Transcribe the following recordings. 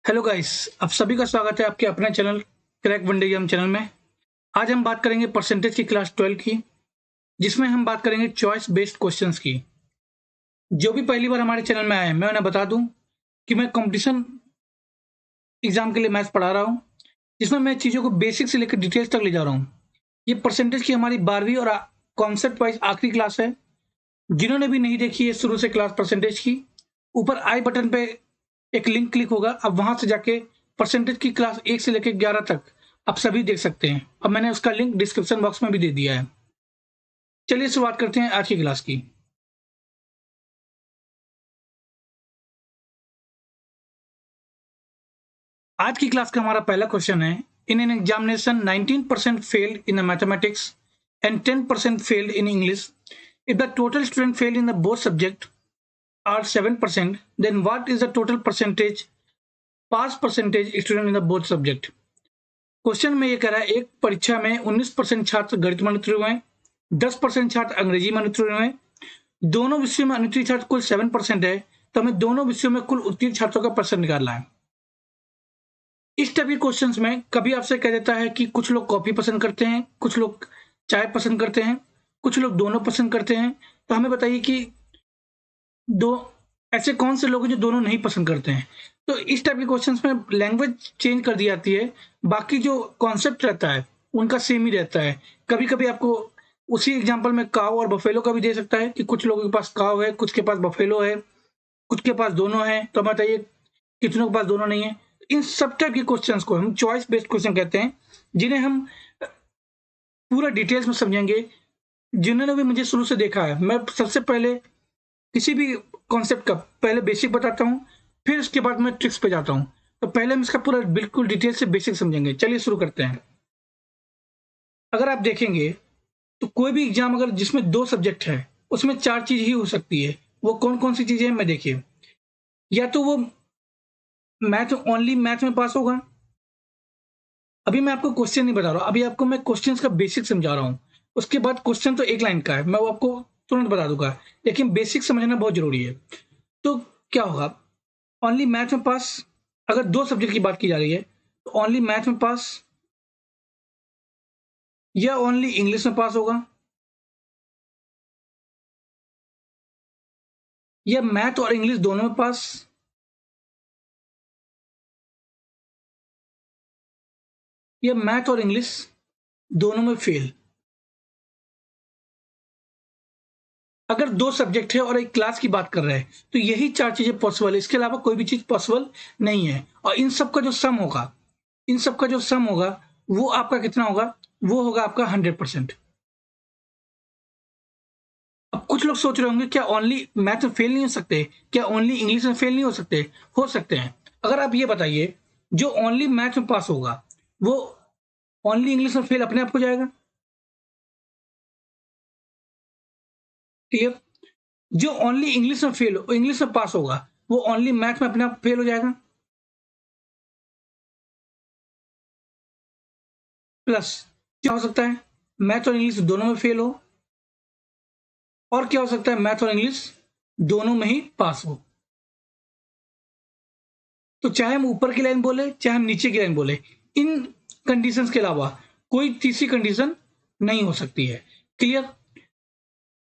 Hello guys, आप सभी का स्वागत है आपके अपने channel crack one day game channel में। आज हम बात करेंगे परसेंटेज की क्लास 12 की, जिसमें हम बात करेंगे चॉइस बेस्ड क्वेश्चंस की। जो भी पहली बार हमारे चैनल में आए हैं, मैं उन्हें बता दूं कि मैं कंपटीशन एग्जाम के लिए मैथ्स पढ़ा रहा हूं, जिसमें मैं चीज़ों को बेसिक से लेकर डिटेल्स तक ले जा रहा हूं। ये परसेंटेज की हमारी 12वीं और कॉन्सेप्ट वाइज आखिरी क्लास है। जिन्होंने भी नहीं देखी है शुरू से क्लास परसेंटेज की, ऊपर आई बटन पे एक लिंक क्लिक होगा, अब वहां से जाके परसेंटेज की क्लास 1 से लेकर 11 तक आप सभी देख सकते हैं। अब मैंने उसका लिंक डिस्क्रिप्शन बॉक्स में भी दे दिया है। चलिए शुरुआत करते हैं आज की क्लास की। आज की क्लास का हमारा पहला क्वेश्चन है, in an examination 19% failed in the mathematics and 10% failed in English. If the total student failed in the both subject are 7%, then what is the total percentage pass percentage student in the both subject. Question में ये कह रहा है, एक परीक्षा में 19% छात्र गणित में अनुत्तीर्ण हुए, 10% छात्र अंग्रेजी में अनुत्तीर्ण हुए। दोनों विषयों में अनुत्तीर्ण छात्र कुल 7% है, तो हमें दोनों विषयों में कुल उत्तीर्ण छात्रों का परसेंट निकालना है। इस टाइप के क्वेश्चंस में कभी आपसे कह देता है कि कुछ लोग कॉफी पसंद करते हैं, कुछ लोग चाय पसंद करते हैं, कुछ लोग दोनों पसंद करते हैं। तो हमें बताइए कि दो ऐसे कौन से लोग हैं जो दोनों नहीं पसंद करते हैं। तो इस टाइप के क्वेश्चंस में लैंग्वेज चेंज कर दी जाती है, बाकी जो कॉन्सेप्ट रहता है उनका सेम ही रहता है। कभी कभी आपको उसी एग्जांपल में काव और बफेलो का भी दे सकता है कि कुछ लोगों के पास काव है, कुछ के पास बफेलो है, कुछ के पास दोनों है। तो हमें बताइए कितनों के पास दोनों नहीं है। इन सब टाइप के क्वेश्चंस को हम चॉइस बेस्ड क्वेश्चन कहते हैं, जिन्हें हम पूरा डिटेल्स में समझेंगे। जिन्होंने भी मुझे शुरू से देखा है, मैं सबसे पहले किसी भी कॉन्सेप्ट का पहले बेसिक बताता हूँ, फिर उसके बाद मैं ट्रिक्स पे जाता हूँ। तो पहले हम इसका पूरा बिल्कुल डिटेल से बेसिक समझेंगे। चलिए शुरू करते हैं। अगर आप देखेंगे तो कोई भी एग्जाम अगर जिसमें 2 सब्जेक्ट है, उसमें 4 चीज ही हो सकती है। वो कौन कौन सी चीजें हैं मैं देखिए। या तो वो मैथ ओनली मैथ में पास होगा। अभी मैं आपको क्वेश्चन नहीं बता रहा हूँ, अभी आपको मैं क्वेश्चन का बेसिक समझा रहा हूँ। उसके बाद क्वेश्चन तो एक लाइन का है, मैं वो आपको तुरंत बता दूंगा, लेकिन बेसिक समझना बहुत जरूरी है। तो क्या होगा, ओनली मैथ में पास। अगर 2 सब्जेक्ट की बात की जा रही है तो ओनली मैथ में पास या ओनली इंग्लिश में पास होगा, या मैथ और इंग्लिश दोनों में पास, या मैथ और इंग्लिश दोनों में फेल। अगर 2 सब्जेक्ट है और एक क्लास की बात कर रहे हैं तो यही 4 चीजें पॉसिबल है, इसके अलावा कोई भी चीज पॉसिबल नहीं है। और इन सब का जो सम होगा, इन सब का जो सम होगा वो आपका कितना होगा, वो होगा आपका 100%। अब कुछ लोग सोच रहे होंगे क्या ओनली मैथ में फेल नहीं हो सकते, क्या ओनली इंग्लिश में फेल नहीं हो सकते। हो सकते हैं। अगर आप ये बताइए, जो ओनली मैथ में पास होगा वो ओनली इंग्लिश में फेल अपने आप हो जाएगा। क्लियर। जो ओनली इंग्लिश में फेल हो, इंग्लिश में पास होगा, वो ओनली मैथ में अपने आप फेल हो जाएगा। प्लस क्या हो सकता है, मैथ और इंग्लिश दोनों में फेल हो। और क्या हो सकता है, मैथ और इंग्लिश दोनों में ही पास हो। तो चाहे हम ऊपर की लाइन बोले चाहे हम नीचे की लाइन बोले, इन कंडीशंस के अलावा कोई तीसरी कंडीशन नहीं हो सकती है। क्लियर।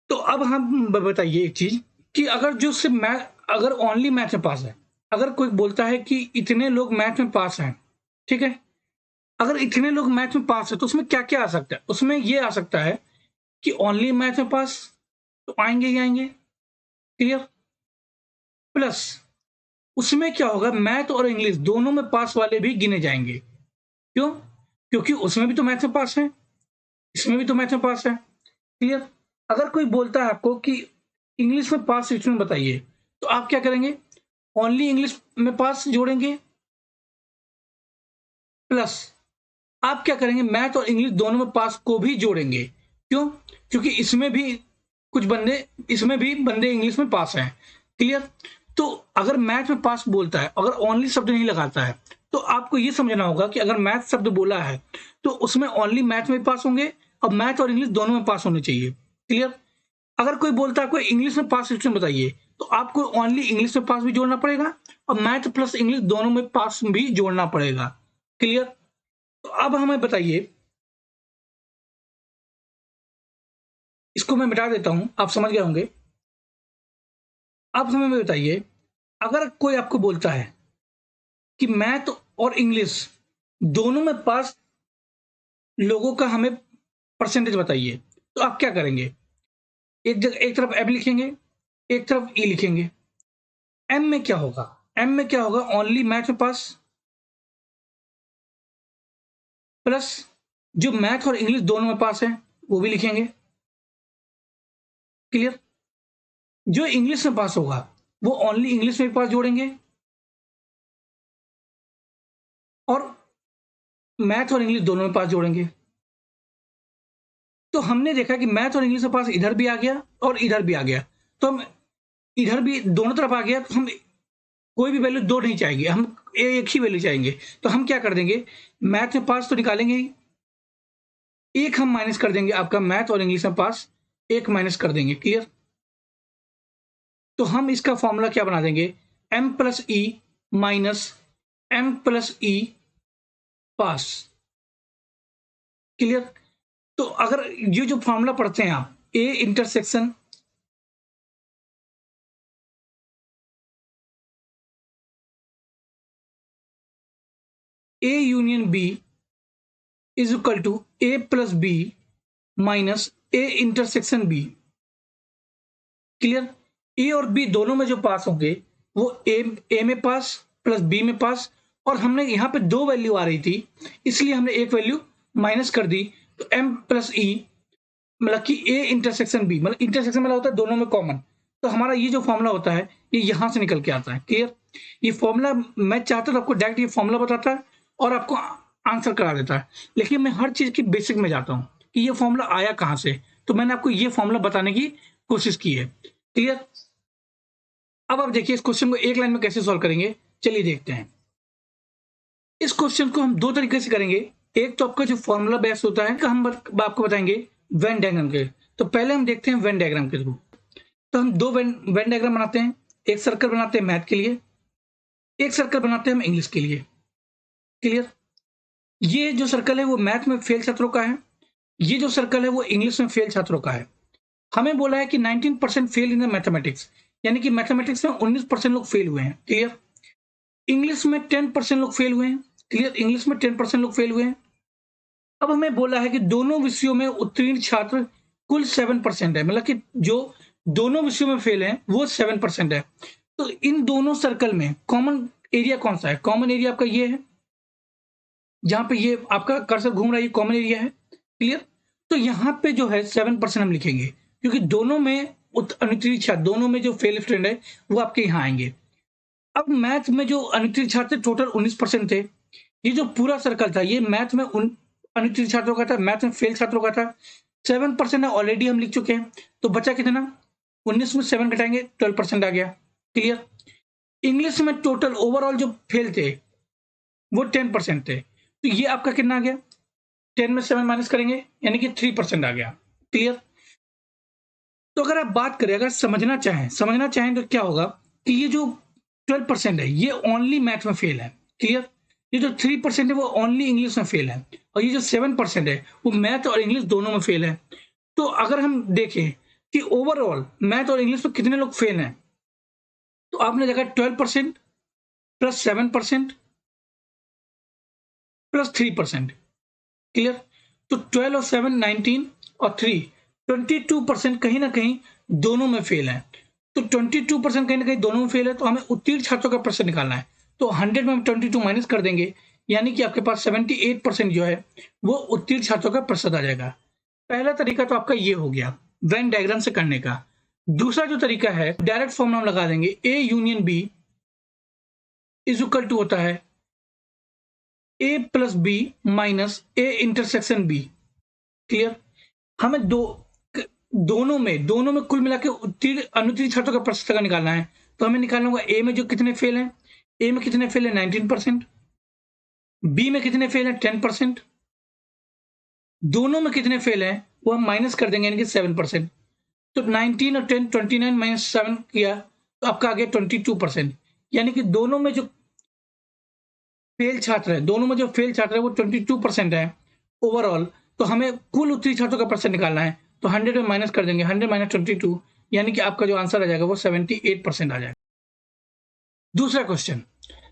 तो अब हम बताइए एक चीज कि अगर जो सिर्फ मैथ, अगर ओनली मैथ में पास है, अगर कोई बोलता है कि इतने लोग मैथ में पास हैं, ठीक है, अगर इतने लोग मैथ में पास है तो उसमें क्या क्या आ सकता है। उसमें ये आ सकता है कि ओनली मैथ में पास तो आएंगे ही आएंगे। क्लियर। प्लस उसमें क्या होगा, मैथ और इंग्लिश दोनों में पास वाले भी गिने जाएंगे। क्यों? क्योंकि उसमें भी तो मैथ में पास है, इसमें भी तो मैथ में पास है। क्लियर। अगर कोई बोलता है आपको कि इंग्लिश में पास स्टूडेंट बताइए, तो आप क्या करेंगे, ओनली इंग्लिश में पास जोड़ेंगे, प्लस आप क्या करेंगे, मैथ और इंग्लिश दोनों में पास को भी जोड़ेंगे। क्यों? क्योंकि इसमें भी कुछ बंदे, इसमें भी बंदे इंग्लिश में पास हैं। क्लियर। तो अगर मैथ में पास बोलता है, अगर ओनली शब्द नहीं लगाता है, तो आपको यह समझना होगा कि अगर मैथ शब्द बोला है तो उसमें ओनली मैथ में पास होंगे और मैथ और इंग्लिश दोनों में पास होने चाहिए। क्लियर। अगर कोई बोलता है कोई इंग्लिश में पास स्टूडेंट बताइए, तो आपको ओनली इंग्लिश में पास भी जोड़ना पड़ेगा और मैथ प्लस इंग्लिश दोनों में पास भी जोड़ना पड़ेगा। क्लियर? तो अब हमें बताइए, इसको मैं मिटा देता हूं, आप समझ गए होंगे। अब हमें बताइए, अगर कोई आपको बोलता है कि मैथ और इंग्लिश दोनों में पास लोगों का हमें परसेंटेज बताइए, तो आप क्या करेंगे? एक तरफ एम लिखेंगे, एक तरफ ई लिखेंगे। एम में क्या होगा? एम में क्या होगा? ओनली मैथ में पास प्लस जो मैथ और इंग्लिश दोनों में पास है वो भी लिखेंगे। क्लियर? जो इंग्लिश में पास होगा वो ओनली इंग्लिश में पास जोड़ेंगे और मैथ और इंग्लिश दोनों में पास जोड़ेंगे। तो हमने देखा कि मैथ और इंग्लिश में पास इधर भी आ गया और इधर भी आ गया, तो हम इधर भी दोनों तरफ आ गया, तो हम कोई भी वैल्यू दो नहीं चाहेंगे, हम एक ही वैल्यू चाहेंगे। तो हम क्या कर देंगे, मैथ में पास तो निकालेंगे ही, एक हम माइनस कर देंगे, आपका मैथ और इंग्लिश में पास एक माइनस कर देंगे। क्लियर? तो हम इसका फॉर्मूला क्या बना देंगे, m plus E minus m plus E पास। क्लियर? तो अगर ये जो फॉर्मूला पढ़ते हैं आप, A intersection A union B is equal to A plus B minus A intersection B. Clear? A और बी दोनों में जो पास होंगे वो ए में पास प्लस बी में पास, और हमने यहाँ पे दो वैल्यू आ रही थी इसलिए हमने एक वैल्यू माइनस कर दी। तो एम प्लस ई मतलब कि ए इंटरसेक्शन बी, मतलब इंटरसेक्शन मतलब होता है दोनों में कॉमन। तो हमारा ये जो फॉर्मूला होता है ये यहां से निकल के आता है। क्लियर? ये फॉर्मूला मैं चाहता तो आपको डायरेक्ट ये फॉर्मूला बताता है और आपको आंसर करा देता है, लेकिन मैं हर चीज की बेसिक में जाता हूँ कि ये फॉर्मूला आया कहां से। तो मैंने आपको ये फॉर्मूला बताने की कोशिश की है। क्लियर? अब आप देखिए इस क्वेश्चन को एक लाइन में कैसे सॉल्व करेंगे, चलिए देखते हैं। इस क्वेश्चन को हम दो तरीके से करेंगे। एक तो आपका जो फॉर्मूला बेस्ड होता है, हम आपको बताएंगे वेन डायग्राम के। तो पहले हम देखते हैं वेन डायग्राम के थ्रू। तो हम दो वेन डायग्राम बनाते हैं, एक सर्कल बनाते हैं मैथ के लिए, एक सर्कल बनाते हैं हम इंग्लिश के लिए। क्लियर? ये जो सर्कल है वो मैथ में फेल छात्रों का है, ये जो सर्कल है वो इंग्लिश में फेल छात्रों का है। हमें बोला है कि 19% फेल इन द मैथमेटिक्स, यानी कि मैथमेटिक्स में 19% लोग फेल हुए हैं। क्लियर? इंग्लिश में 10% लोग फेल हुए हैं। क्लियर? इंग्लिश में 10% लोग फेल हुए हैं। अब हमें बोला है कि दोनों विषयों में उत्तीर्ण छात्र कुल 7% है, मतलब कि जो दोनों विषयों में फेल हैं वो 7% है। तो इन दोनों सर्कल में कॉमन एरिया कौन सा है? कॉमन एरिया आपका ये है, जहां पे ये आपका कर्सर घूम रहा है, ये कॉमन एरिया है। क्लियर? तो यहाँ पे जो है 7% हम लिखेंगे, क्योंकि दोनों में अनुत्तीर्ण छात्र, दोनों में जो फेल स्टूडेंट है वो आपके यहाँ आएंगे। अब मैथ में जो अनुत्तीर्ण छात्र टोटल 19% थे, ये जो पूरा सर्कल था ये मैथ में अनुत्तीर्ण छात्रों का था, मैथ में फेल छात्रों का था। 7% ऑलरेडी हम लिख चुके हैं, तो बचा कितना? 19 में 7 घटाएंगे 12% आ गया। क्लियर? इंग्लिश में टोटल ओवरऑल जो फेल थे वो 10% थे, तो ये आपका कितना आ गया? 10 में 7 माइनस करेंगे यानी कि 3% आ गया। क्लियर? तो अगर आप बात करें, अगर समझना चाहें तो क्या होगा कि ये जो 12% है ये ओनली मैथ में फेल है। क्लियर? ये जो 3% है वो ओनली इंग्लिश में फेल है, और ये जो 7% है वो मैथ और इंग्लिश दोनों में फेल है। तो अगर हम देखें कि ओवरऑल मैथ और इंग्लिश में कितने लोग फेल हैं, तो आपने देखा 12% प्लस 7% प्लस 3%। क्लियर? तो 12 और 7 19 और 3 22% कहीं ना कहीं दोनों में फेल है। तो 22% कहीं ना कहीं दोनों में फेल है, तो हमें उत्तीर्ण छात्रों का प्रतिशत निकालना है। तो 100 में हम 22 माइनस कर देंगे, यानी कि आपके पास 78% जो है वो उत्तीर्ण छात्रों का प्रतिशत आ जाएगा। पहला तरीका तो आपका ये हो गया वेन डायग्राम से करने का। दूसरा जो तरीका है, डायरेक्ट फॉर्मूला हम लगा देंगे, A union B is equal to होता है A plus B minus A intersection B. Clear? हमें दोनों में कुल मिला के अनुत्तीर्ण छात्रों का प्रतिशत का निकालना है। तो हमें निकालना होगा ए में जो कितने फेल हैं, ए में कितने फेल है 19%, बी में कितने फेल है 10%, दोनों में कितने फेल हैं वो हम माइनस कर देंगे यानी कि 7%। तो 19 और 10 29 माइनस 7 किया तो आपका आ गया 22%, यानी कि दोनों में जो फेल छात्र है, दोनों में जो फेल छात्र है वो 22% है ओवरऑल। तो हमें कुल उत्तीर्ण छात्रों का परसेंट निकालना है, तो 100 में माइनस कर देंगे, 100 माइनस 22, यानी कि आपका जो आंसर आ जाएगा वो 78% आ जाएगा। दूसरा question,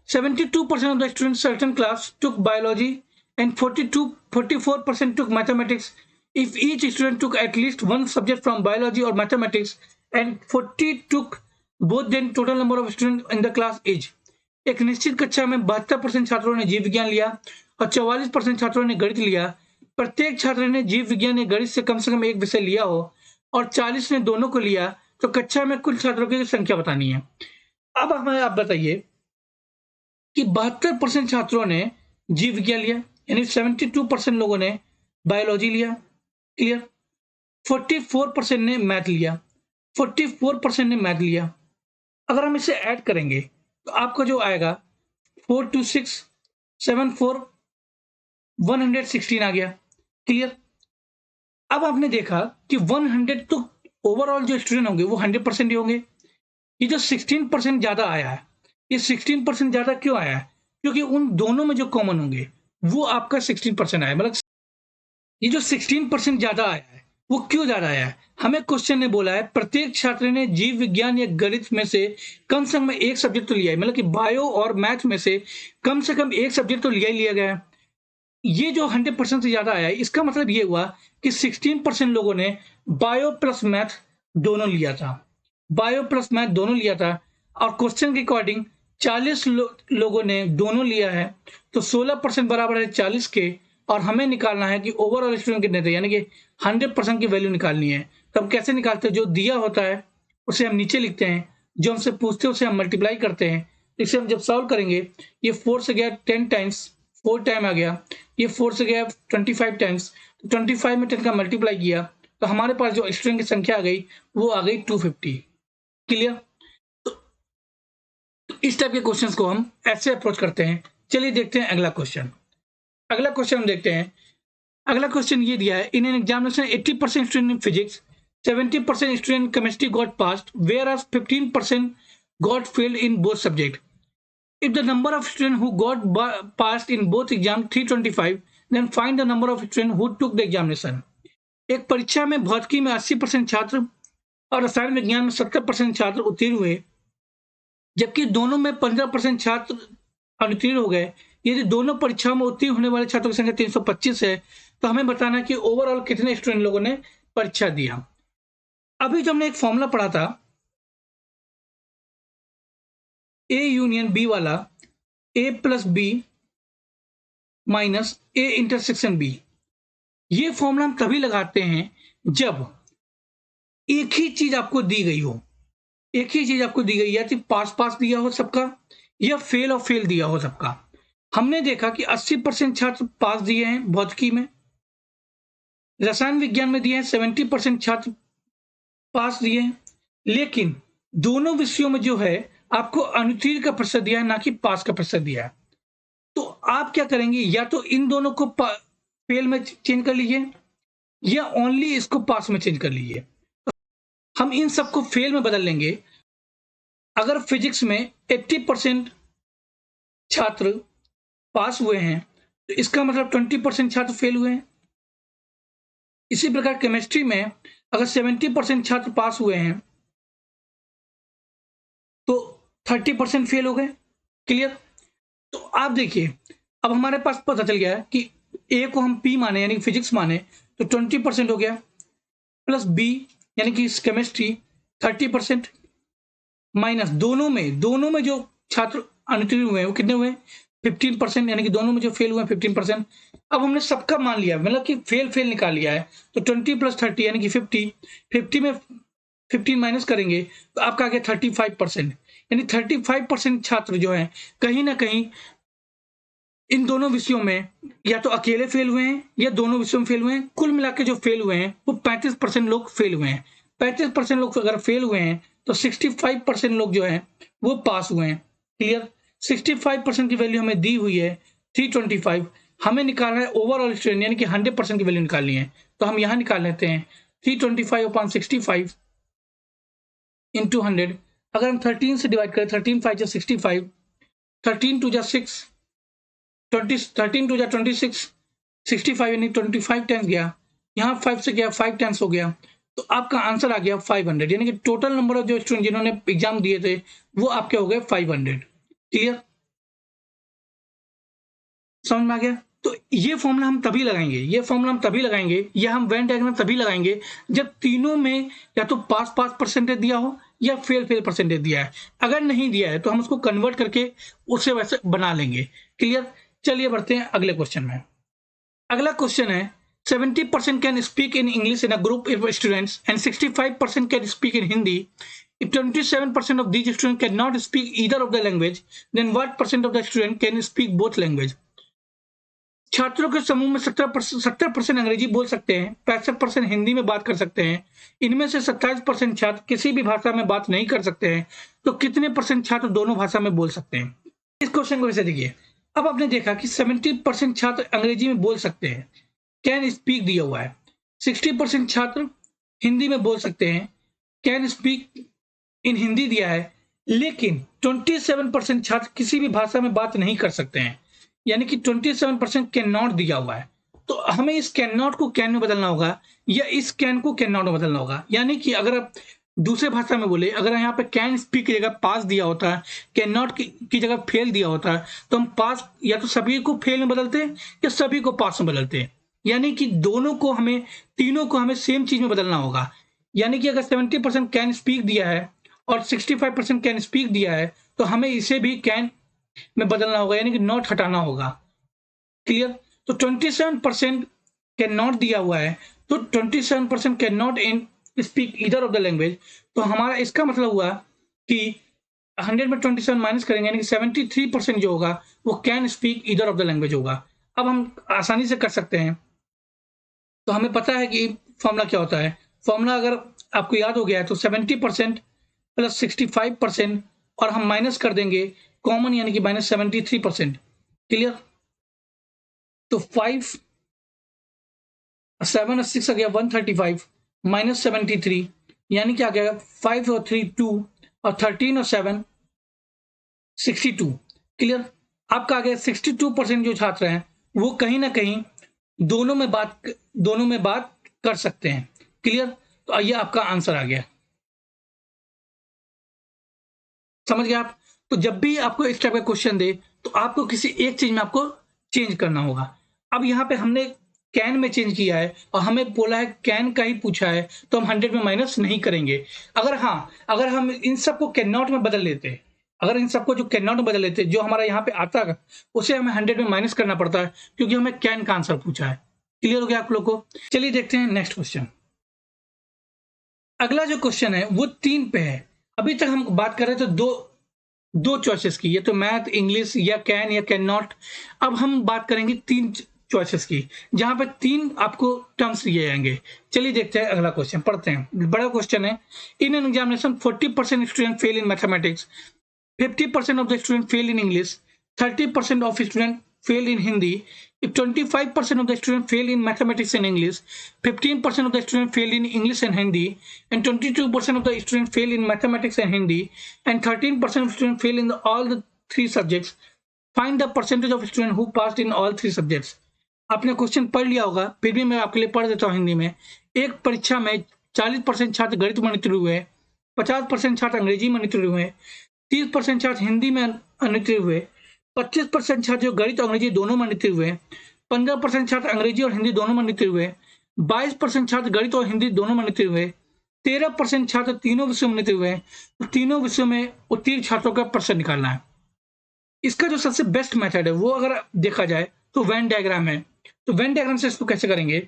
72% of the students certain class took biology and 44% took mathematics. If each student took at least one subject from biology or mathematics and 40 took both, then total number of students in the class is। एक निश्चित कक्षा में 72% छात्रों ने जीव विज्ञान लिया और 44% छात्रों ने गणित लिया। प्रत्येक छात्र ने जीव विज्ञान या गणित से कम एक विषय लिया हो और 40 ने दोनों को लिया, तो कक्षा में कुल छात्रों की संख्या बतानी है। अब हमें आप बताइए कि 72% छात्रों ने जीव विज्ञान लिया, यानी 72% लोगों ने बायोलॉजी लिया, क्लियर। 44% ने मैथ लिया, 44% ने मैथ लिया। अगर हम इसे ऐड करेंगे तो आपका जो आएगा 4 2 6 7 4 116 आ गया, क्लियर। अब आपने देखा कि 100 तो ओवरऑल जो स्टूडेंट होंगे वो 100% ही होंगे। ये जो 16% ज्यादा आया है, ये 16% ज्यादा क्यों आया है? क्योंकि उन दोनों में जो कॉमन होंगे वो आपका 16% आया। मतलब ये जो 16% ज्यादा आया है वो क्यों ज्यादा आया है? हमें क्वेश्चन ने बोला है प्रत्येक छात्र ने जीव विज्ञान या गणित में से कम एक सब्जेक्ट तो लिया है, मतलब कि बायो और मैथ में से कम एक सब्जेक्ट तो लिया ही लिया गया है। ये जो 100% से ज्यादा आया है, इसका मतलब ये हुआ कि 16% लोगों ने बायो प्लस मैथ दोनों लिया था, बायो प्लस मैथ दोनों लिया था। और क्वेश्चन के अकॉर्डिंग 40 लोगों ने दोनों लिया है, तो 16% बराबर है 40 के। और हमें निकालना है कि ओवरऑल स्टूडेंट कितने थे, यानी कि 100% की वैल्यू निकालनी है। तो हम कैसे निकालते हैं? जो दिया होता है उसे हम नीचे लिखते हैं, जो हमसे पूछते हैं उसे हम मल्टीप्लाई करते हैं। इसे हम जब सॉल्व करेंगे, ये 4 से गया 10 टाइम्स, 4 टाइम आ गया, ये 4 से गया 25 टाइम्स, तो 25 में 10 का मल्टीप्लाई किया तो हमारे पास जो स्टूडेंट की संख्या आ गई वो आ गई 250, क्लियर। तो इस टाइप के क्वेश्चंस को हम ऐसे अप्रोच करते हैं। चलिए देखते हैं अगला क्वेश्चन। अगला क्वेश्चन हम देखते हैं। अगला क्वेश्चन ये दिया है, in an examination 80% student in physics, 70% student chemistry got passed, whereas 15% got failed in both subject. If the number of students who got passed in both exams 325, then find the number of students who took the examination. एक परीक्षा में भौतिकी में 80% छात्र और रसायन विज्ञान में 70% छात्र उत्तीर्ण हुए, जबकि दोनों में 15% छात्र अनुत्तीर्ण हो गए। यदि दोनों परीक्षाओं में उत्तीर्ण होने वाले छात्रों की संख्या 325 है, तो हमें बताना कि ओवरऑल कितने स्टूडेंट लोगों ने परीक्षा दिया। अभी जो हमने एक फॉर्मूला पढ़ा था ए यूनियन बी वाला, A plus B minus A intersection B, ये फॉर्मूला हम तभी लगाते हैं जब एक ही चीज आपको दी गई हो, एक ही चीज आपको दी गई, या तो पास पास दिया हो सबका या फेल और फेल दिया हो सबका। हमने देखा कि 80% छात्र पास दिए हैं भौतिकी में, रसायन विज्ञान में दिए हैं 70% छात्र पास दिए हैं, लेकिन दोनों विषयों में जो है आपको अनुत्तीर्ण का प्रतिशत दिया है, ना कि पास का प्रतिशत दिया है। तो आप क्या करेंगे, या तो इन दोनों को फेल में चेंज कर लीजिए या ओनली इसको पास में चेंज कर लीजिए। हम इन सबको फेल में बदल लेंगे। अगर फिजिक्स में 80% छात्र पास हुए हैं तो इसका मतलब 20% छात्र फेल हुए हैं। इसी प्रकार केमिस्ट्री में अगर 70% छात्र पास हुए हैं तो 30% फेल हो गए, क्लियर। तो आप देखिए, अब हमारे पास पता चल गया है कि ए को हम पी माने यानी फिजिक्स माने तो 20% हो गया, प्लस बी यानी कि केमिस्ट्री 30%, माइनस दोनों में जो छात्र अनुत्तीर्ण हुए हैं वो कितने हुए, 15%, यानी कि दोनों में जो फेल हुए हैं 15%। अब हमने सबका मान लिया, मतलब कि फेल निकाल लिया है, तो 20 + 30 यानी कि 50 में 15 माइनस करेंगे तो आपका आ गया 35%, यानी 35% छात्र जो हैं कहीं ना कहीं इन दोनों विषयों में या तो अकेले फेल हुए हैं या दोनों विषयों में फेल हुए हैं। कुल मिलाकर जो फेल हुए हैं वो 35% लोग फेल हुए हैं। 35% लोग अगर फेल हुए हैं तो 65% लोग जो हैं वो पास हुए हैं, क्लियर। 65% की वैल्यू हमें दी हुई है 325, हमें निकालना है ओवरऑल स्टूडेंट यानी कि 100% की वैल्यू निकालनी है। तो हम यहाँ निकाल लेते हैं 325/65 × 100, अगर हम 13 से डिवाइड करें, 13 5 जा 65, 13 2 जा 6, 13 2 जा 26, 65 यानी 25 टाइम्स गया, यहाँ 5 से गया 5 टाइम्स हो गया, तो आपका आंसर आ गया 500, यानी कि टोटल नंबर ऑफ जो स्टूडेंट जिन्होंने एग्जाम दिए थे वो आपके हो गए 500। क्लियर, समझ में आ गया? तो ये फॉर्मूला हम तभी लगाएंगे, या हम वेन डायग्राम तभी लगाएंगे जब तीनों में या तो पास परसेंटेज दिया हो या फेल परसेंटेज दिया है। अगर नहीं दिया है तो हम उसको कन्वर्ट करके उसे वैसे बना लेंगे। क्लियर, चलिए बढ़ते हैं अगले क्वेश्चन में। अगला क्वेश्चन है 70% can speak in English in a group of students and 65% can speak in Hindi. If 27% of these students cannot speak either of the language, then what percent of the student can speak both language? छात्रों के समूह में 70% अंग्रेजी बोल सकते हैं, 65% हिंदी में बात कर सकते हैं। इनमें से 27% छात्र किसी भी भाषा में बात नहीं कर सकते हैं, तो कितने परसेंट छात्र दोनों भाषा में बोल सकते हैं? इस क्वेश्चन को वैसे देखिए, अब आपने देखा कि 70% छात्र अंग्रेजी में बोल सकते हैं, कैन स्पीक दिया हुआ है। 60% छात्र हिंदी में बोल सकते हैं, कैन स्पीक इन हिंदी दिया है, लेकिन 27% छात्र किसी भी भाषा में बात नहीं कर सकते हैं, यानी कि 27% कैन नॉट दिया हुआ है। तो हमें इस कैन नॉट को कैन में बदलना होगा या इस कैन को कैन नॉट में बदलना होगा। यानी कि अगर आप दूसरे भाषा में बोले, अगर यहाँ पे कैन स्पीक की जगह पास दिया होता है, कैन नॉट की जगह फेल दिया होता है, तो हम पास या तो सभी को फेल में बदलते हैं या सभी को पास में बदलते हैं। यानी कि तीनों को हमें सेम चीज में बदलना होगा। यानी कि अगर 70% कैन स्पीक दिया है और 65% कैन स्पीक दिया है, तो हमें इसे भी कैन में बदलना होगा, यानी कि नॉट हटाना होगा। क्लियर, तो 27% कैन नॉट दिया हुआ है, तो 27% can not in speak either of the language. तो हमारा इसका मतलब हुआ कि 100 में 27 माइनस करेंगे, यानी कि 73% जो होगा वो can speak either of the language होगा। अब हम आसानी से कर सकते हैं, तो हमें पता है कि फॉर्मूला क्या होता है। फॉर्मूला अगर आपको याद हो गया है तो 70% प्लस 65%, और हम माइनस कर देंगे कॉमन, यानी कि माइनस 73%। क्लियर, तो 5 7 और 6 आ गया 135 माइनस 73, यानी कि आ गया 5 और 3 2 और 13 और 7 62। क्लियर, आपका आ गया 62% जो छात्र हैं वो कहीं ना कहीं दोनों में बात कर सकते हैं। क्लियर, तो ये आपका आंसर आ गया। समझ गए आप? तो जब भी आपको इस टाइप का क्वेश्चन दे तो आपको किसी एक चीज में आपको चेंज करना होगा। अब यहाँ पे हमने कैन में चेंज किया है और हमें बोला है कैन का ही पूछा है, तो हम 100 में माइनस नहीं करेंगे। अगर हम इन सबको कैन नॉट में बदल लेते, जो हमारा यहाँ पे आता है उसे हमें 100 में माइनस करना पड़ता है, क्योंकि हमें कैन का आंसर पूछा है। क्लियर हो गया आप लोग को? चलिए देखते हैं नेक्स्ट क्वेश्चन। अगला जो क्वेश्चन है वो 3 पे है। अभी तक हम बात कर रहे थे दो चॉइसेस की, ये तो मैथ, इंग्लिश, या कैन नॉट। अब हम बात करेंगे 3 चॉइसेस की, जहां पे 3 आपको टर्म्स दिए जाएंगे। चलिए देखते हैं अगला क्वेश्चन, पढ़ते हैं। बड़ा क्वेश्चन है, in an examination 40% student fail in mathematics, 50% of the student fail in English, 30% of student fail in Hindi. If 25% of the student fail in mathematics and English, 15% of the student fail in English and Hindi, and 22% of the student fail in mathematics and Hindi, and 13% of student fail in all the 3 subjects. Find the percentage of student who passed in all 3 subjects. आपने question पढ़ लिया होगा, फिर भी मैं आपके लिए पढ़ देता हूँ हिंदी में। एक परीक्षा में 40% छात्र गणित में अनुत्तीर्ण हुए, 50% छात्र अंग्रेजी में अनुत्तीर्ण हुए, 30% छात्र हिंदी में अनुत्तीर्ण हुए, 25% छात्र जो गणित और अंग्रेजी दोनों में अनुत्तीर्ण हुए, 15% छात्र अंग्रेजी और हिंदी दोनों में अनुत्तीर्ण हुए, 22% छात्र गणित और हिंदी दोनों में अनुत्तीर्ण हुए, 13% छात्र तीनों विषयों में अनुत्तीर्ण हुए। तो तीनों विषयों में उत्तीर्ण छात्रों का परसेंट निकालना है। इसका जो सबसे बेस्ट मेथड है वो अगर देखा जाए तो वेन डायग्राम है। तो वेन डायग्राम से इसको कैसे करेंगे,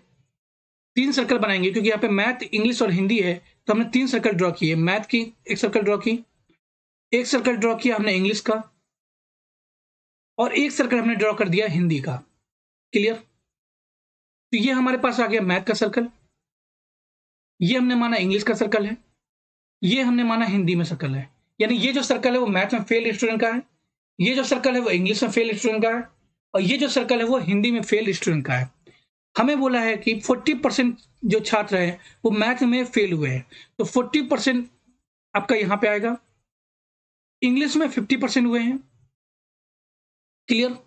3 सर्कल बनाएंगे, क्योंकि यहाँ पे मैथ, इंग्लिश और हिंदी है, तो हमने 3 सर्कल ड्रॉ किए। मैथ की एक सर्कल ड्रॉ की, एक सर्कल ड्रॉ किया हमने इंग्लिश का, और एक सर्कल हमने ड्रॉ कर दिया हिंदी का। क्लियर, तो ये हमारे पास आ गया मैथ का सर्कल, ये हमने माना इंग्लिश का सर्कल है, ये हमने माना हिंदी में सर्कल है। यानी ये जो सर्कल है वो मैथ में फेल स्टूडेंट का है, ये जो सर्कल है वो इंग्लिश में फेल स्टूडेंट का है, और ये जो सर्कल है वो हिंदी में फेल स्टूडेंट का है। हमें बोला है कि 40% जो छात्र हैं वो मैथ में फेल हुए हैं, तो 40% आपका यहाँ पे आएगा, इंग्लिश में 50% हुए हैं, क्लियर,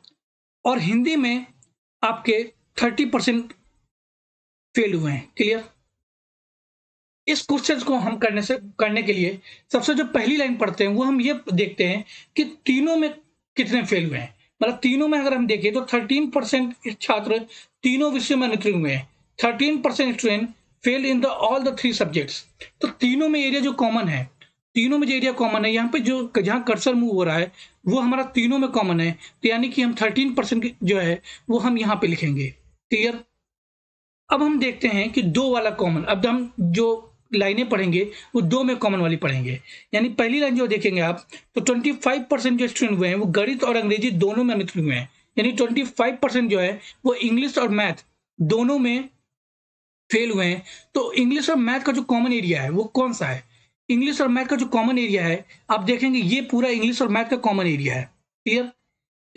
और हिंदी में आपके 30% फेल हुए हैं, क्लियर। इस क्वेश्चन को हम करने के लिए सबसे जो पहली लाइन पढ़ते हैं वो हम ये देखते हैं कि तीनों में कितने फेल हुए हैं। मतलब तीनों में अगर हम देखें तो 13% छात्र तीनों विषयों में अनुत्तीर्ण हुए हैं। 13% student fail in the all the 3 subjects. तो तीनों में एरिया जो कॉमन है, तीनों में जो एरिया कॉमन है, यहाँ पे जो जहाँ कर्सर मूव हो रहा है वो हमारा तीनों में कॉमन है। तो यानी कि हम 13% जो है वो हम यहाँ पे लिखेंगे, क्लियर। अब हम देखते हैं कि 2 वाला कॉमन, अब हम जो लाइनें पढ़ेंगे वो 2 में कॉमन वाली पढ़ेंगे। यानी पहली लाइन जो देखेंगे आप, तो 25% जो स्टूडेंट हुए हैं वो गणित और अंग्रेजी दोनों में अनुत्तीर्ण हुए हैं। यानी 25% जो है वो इंग्लिश और मैथ दोनों में फेल हुए हैं। तो इंग्लिश और मैथ का जो कॉमन एरिया है वो कौन सा है? इंग्लिश और मैथ का जो कॉमन एरिया है, आप देखेंगे ये पूरा इंग्लिश और मैथ का कॉमन एरिया है, क्लियर।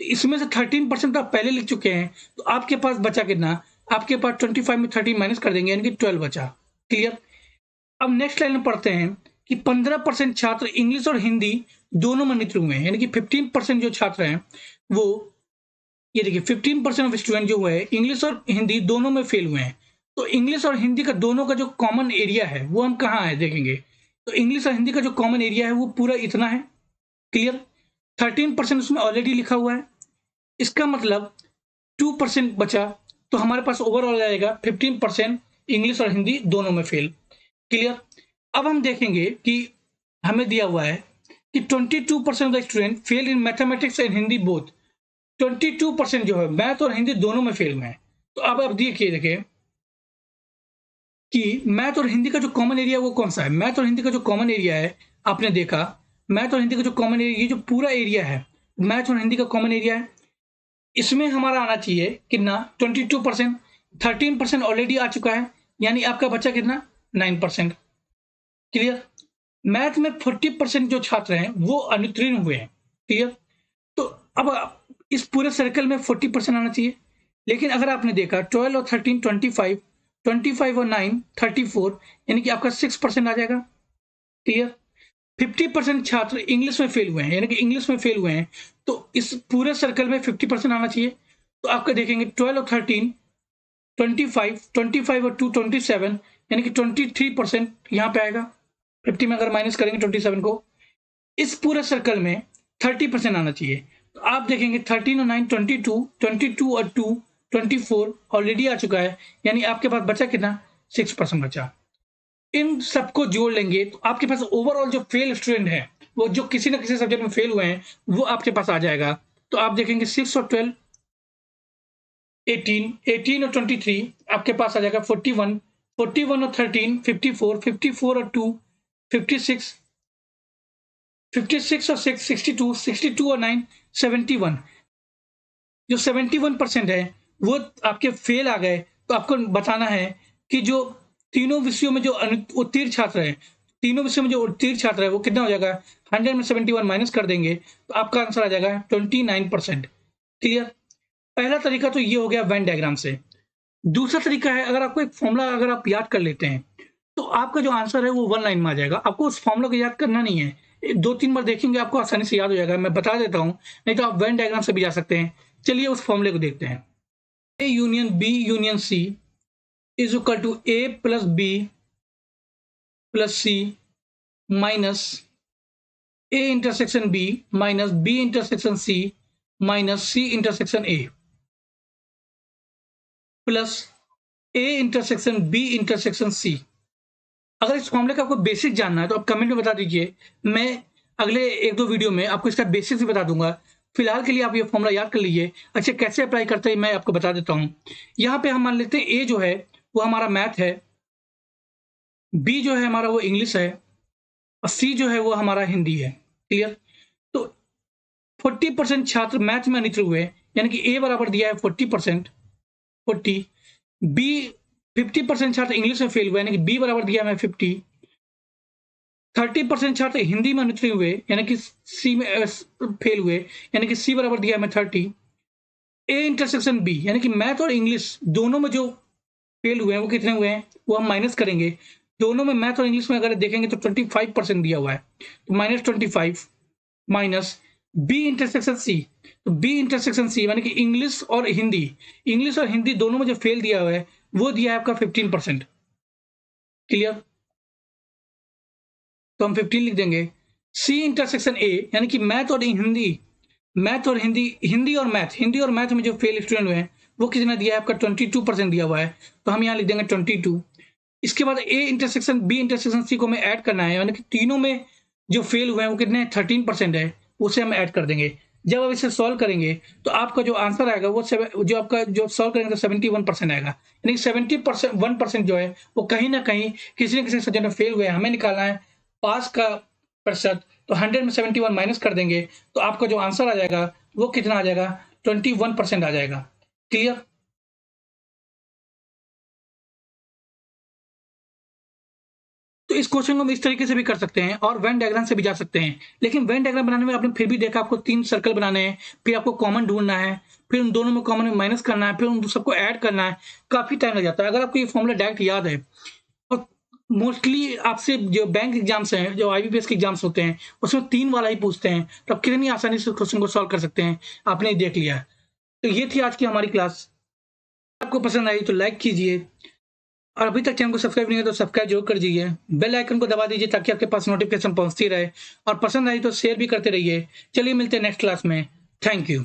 इसमें से 13% तो आप पहले लिख चुके हैं, तो आपके पास बचा कितना? आपके पास 25 में 13 माइनस कर देंगे, यानी कि 12 बचा, क्लियर। अब नेक्स्ट लाइन में पढ़ते हैं कि 15% छात्र इंग्लिश और हिंदी दोनों में अनुत्तीर्ण हुए हैं। यानी कि 15% जो छात्र हैं वो, ये देखिए 15% ऑफ स्टूडेंट जो हुए इंग्लिश और हिंदी दोनों में फेल हुए हैं। तो इंग्लिश और हिंदी का दोनों का जो कॉमन एरिया है वो हम कहाँ है देखेंगे, तो इंग्लिश और हिंदी का जो कॉमन एरिया है वो पूरा इतना है, क्लियर। 13% उसमें ऑलरेडी लिखा हुआ है। इसका मतलब 2% बचा, तो हमारे पास ओवरऑल आएगा 15% इंग्लिश और हिंदी दोनों में फेल, क्लियर। अब हम देखेंगे कि हमें दिया हुआ है कि 22% of the student fail in mathematics and Hindi both. 22% जो है मैथ और हिंदी दोनों में फेल हुए हैं। तो अब देखिए कि मैथ और हिंदी का जो कॉमन एरिया वो कौन सा है। मैथ और हिंदी का जो कॉमन एरिया है, आपने देखा मैथ और हिंदी का जो कॉमन एरिया, ये जो पूरा एरिया है मैथ और हिंदी का कॉमन एरिया है, इसमें हमारा आना चाहिए कितना? 22%। 13% ऑलरेडी आ चुका है, यानी आपका बचा कितना? 9%, क्लियर। मैथ में 40% जो छात्र हैं वो अनुत्तीर्ण हुए हैं, क्लियर। तो अब इस पूरे सर्कल में 40% आना चाहिए, लेकिन अगर आपने देखा 12 और 13 25, 25 और 9 34, यानी कि आपका 6% आ जाएगा, क्लियर। 50% छात्र इंग्लिश में फेल हुए हैं, यानी कि इंग्लिश में फेल हुए हैं, तो इस पूरे सर्कल में 50% आना चाहिए। तो आपका देखेंगे 12 और 13 25, 25 और 2 27, यानी कि 23% यहाँ पे आएगा। 50 में अगर माइनस करेंगे 27 को, इस पूरे सर्कल में 30% आना चाहिए। तो आप देखेंगे 13 और 9 22, 22 और 2 24 ऑलरेडी आ चुका है, यानी आपके पास बचा कितना? 6% बचा। इन सबको जोड़ लेंगे तो आपके पास ओवरऑल जो फेल स्टूडेंट है, वो जो किसी ना किसी सब्जेक्ट में फेल हुए हैं, वो आपके पास आ जाएगा। तो आप देखेंगे 6 और 12 18, 18 और 23 आपके पास आ जाएगा 41, 41 और 13 54, 54 और 2 56, 56 और 6 62, 62 और 9 71। जो 71% है वो आपके फेल आ गए। तो आपको बताना है कि जो तीनों विषयों में जो उत्तीर्ण छात्र है, तीनों विषयों में जो उत्तीर्ण छात्र है वो कितना हो जाएगा? 100 में 71 माइनस कर देंगे तो आपका आंसर आ जाएगा 29%, क्लियर। पहला तरीका तो ये हो गया वेन डायग्राम से। दूसरा तरीका है, अगर आपको एक फॉर्मूला अगर आप याद कर लेते हैं तो आपका जो आंसर है वो 1 लाइन में आ जाएगा। आपको उस फॉर्मूला को याद करना नहीं है, 2-3 बार देखेंगे आपको आसानी से याद हो जाएगा। मैं बता देता हूं, नहीं तो आप वेन डायग्राम से भी जा सकते हैं। चलिए उस फॉर्मूले को देखते हैं। A union B union C is equal to A plus B plus C minus A intersection B minus B intersection C minus C intersection A plus A intersection B intersection C. अगर इस फॉर्मूले का आपको basic जानना है तो आप comment में बता दीजिए, मैं अगले 1-2 वीडियो में आपको इसका बेसिक भी बता दूंगा। फिलहाल के लिए आप ये फॉर्मूला याद कर लीजिए। अच्छा, कैसे अप्लाई करते हैं मैं आपको बता देता हूँ। यहाँ पे हम मान लेते हैं ए जो है वो हमारा मैथ है, बी जो है हमारा वो इंग्लिश है, और सी जो है वो हमारा हिंदी है, क्लियर। तो 40% छात्र मैथ में अनुत्तीर्ण हुए, यानी कि ए बराबर दिया है 40%, 40। बी 50% छात्र इंग्लिश में फेल हुए, यानी कि बी बराबर दिया है 50। 30% छात्र हिंदी में अनुत्तीर्ण हुए, यानी कि सी में फेल हुए, यानी कि सी बराबर दिया है 30। ए इंटरसेक्शन बी, यानी कि मैथ और इंग्लिश दोनों में जो फेल हुए हैं वो कितने हुए हैं वो हम माइनस करेंगे। दोनों में मैथ और इंग्लिश में अगर देखेंगे तो 25% दिया हुआ है, तो -25। Minus B intersection C. तो बी इंटरसेक्शन सी यानी कि इंग्लिश और हिंदी दोनों में जो फेल दिया हुआ है वो दिया है आपका 15%। क्लियर? तो हम 15 लिख देंगे। सी इंटरसेक्शन ए यानी कि मैथ और हिंदी और मैथ में जो फेल स्टूडेंट हुए हैं वो कितना दिया है आपका 22% दिया हुआ है, तो हम यहाँ लिख देंगे 22। इसके बाद A intersection B intersection C को हमें ऐड करना है, यानी कि तीनों में जो फेल हुए हैं वो कितने 13% है, उसे हम ऐड कर देंगे। जब आप इसे सॉल्व करेंगे तो आपका जो आंसर आएगा वो जो सॉल्व करेंगे तो 71% आएगा, यानी 71% जो है वो कहीं ना कहीं किसी न किसी सब्जेक्ट में फेल हुए हैं। हमें निकालना है पास का प्रतिशत, तो 100 में 71 माइनस कर देंगे तो आपका जो आंसर आ जाएगा वो कितना आ जाएगा, 21% आ जाएगा। क्लियर? तो इस क्वेश्चन को हम इस तरीके से भी कर सकते हैं और वेन डायग्राम से भी जा सकते हैं, लेकिन वेन डायग्राम बनाने में आपने फिर भी देखा आपको 3 सर्कल बनाने हैं, फिर आपको कॉमन ढूंढना है, फिर उन दोनों में कॉमन में माइनस करना है, फिर उन सबको ऐड करना है, काफी टाइम लग जाता है। अगर आपको ये फॉर्मूला डायरेक्ट याद है और मोस्टली आपसे जो बैंक एग्जाम्स हैं, जो आईबीपीएस के एग्जाम्स होते हैं उसमें 3 वाला ही पूछते हैं, तो आप कितनी आसानी से क्वेश्चन को सॉल्व कर सकते हैं, आपने देख लिया। तो ये थी आज की हमारी क्लास। आपको पसंद आई तो लाइक कीजिए और अभी तक चैनल को सब्सक्राइब नहीं है तो सब्सक्राइब जरूर कर दीजिए, बेल आइकन को दबा दीजिए ताकि आपके पास नोटिफिकेशन पहुंचती रहे, और पसंद आई तो शेयर भी करते रहिए। चलिए मिलते हैं नेक्स्ट क्लास में। Thank you.